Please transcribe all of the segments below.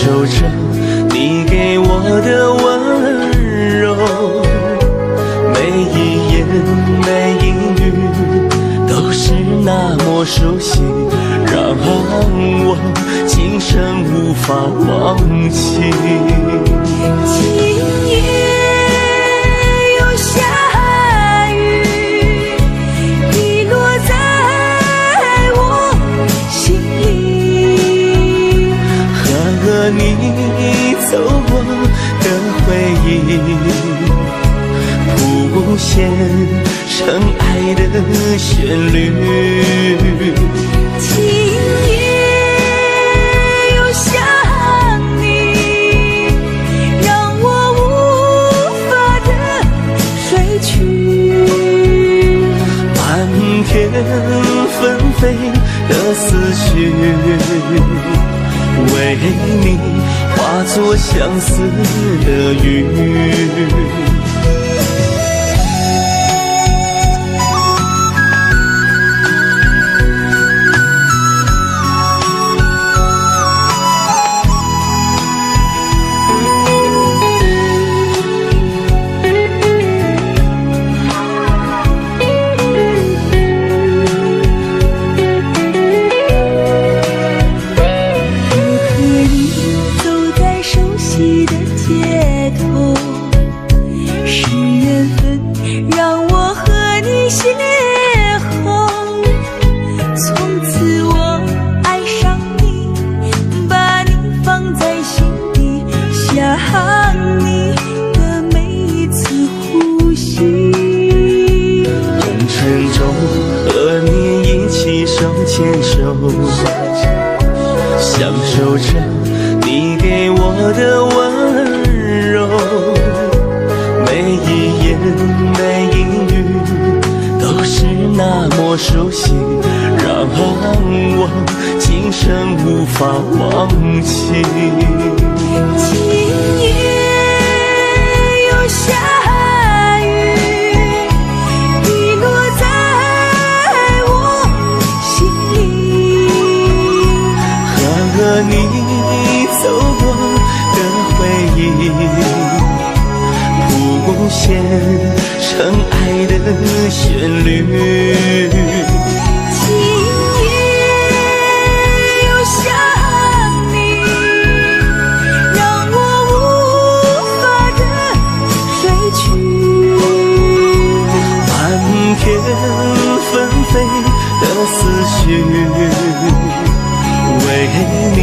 受着你给我的温柔，每一言每一语都是那么熟悉，让我今生无法忘记。今夜有下雨，滴落在我心里，和你走过的回忆，谱写成爱的旋律。今夜又想你，让我无法的睡去。漫天纷飞的思绪，为你化作相思的雨。牵手，享受着你给我的温柔，每一言每一语都是那么熟悉，让我今生无法忘记。今夜又下雨，滴落在我心里，和你走过的回忆，谱写成爱的旋律。今夜又想你，让我无法的睡去。漫天纷飞的思绪，为你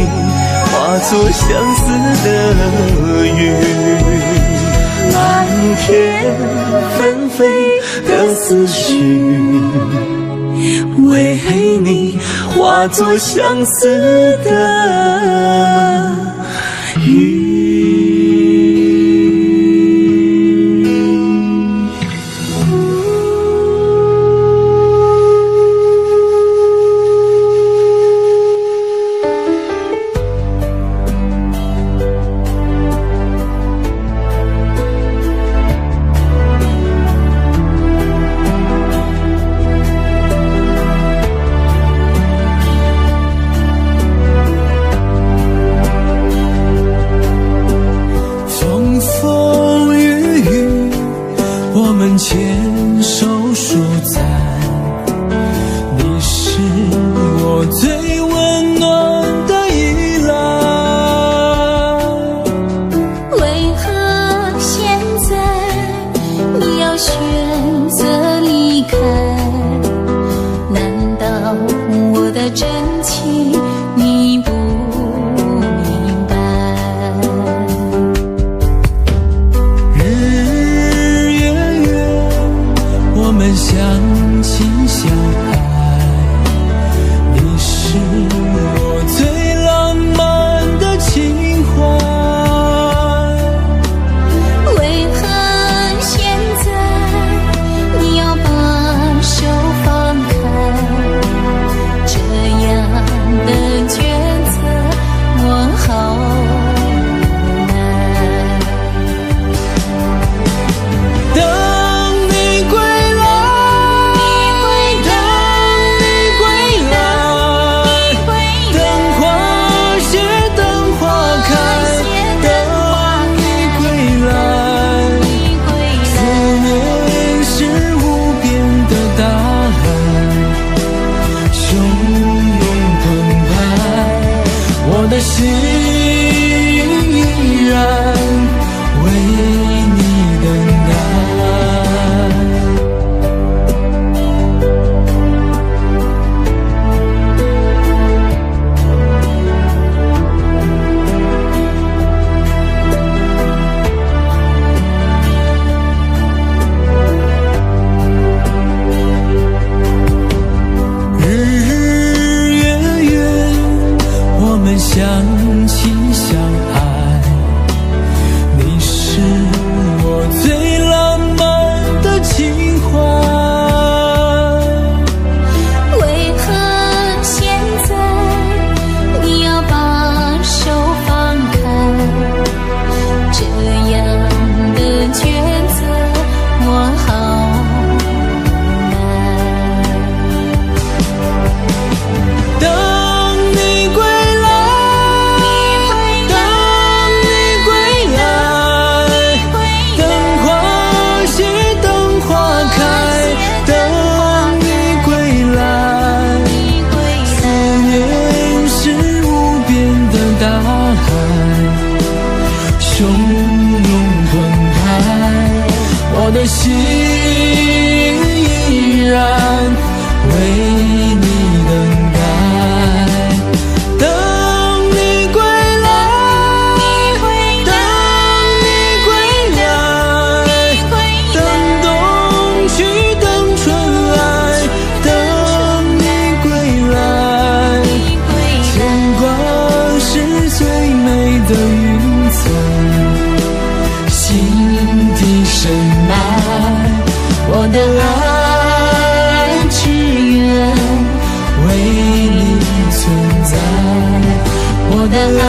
化作相思的雨。漫天纷飞的思绪，为你化作相思的雨。牵手说再，你是我最温暖的依赖。为何现在你要选择离开？难道我的真情你不明白？我们相亲相爱，你是我依然为你等待，等你归来，等你归来，等冬去，等春来，等你归来。天光是最美的云层，心底深埋，我的爱只愿为你存在，我的爱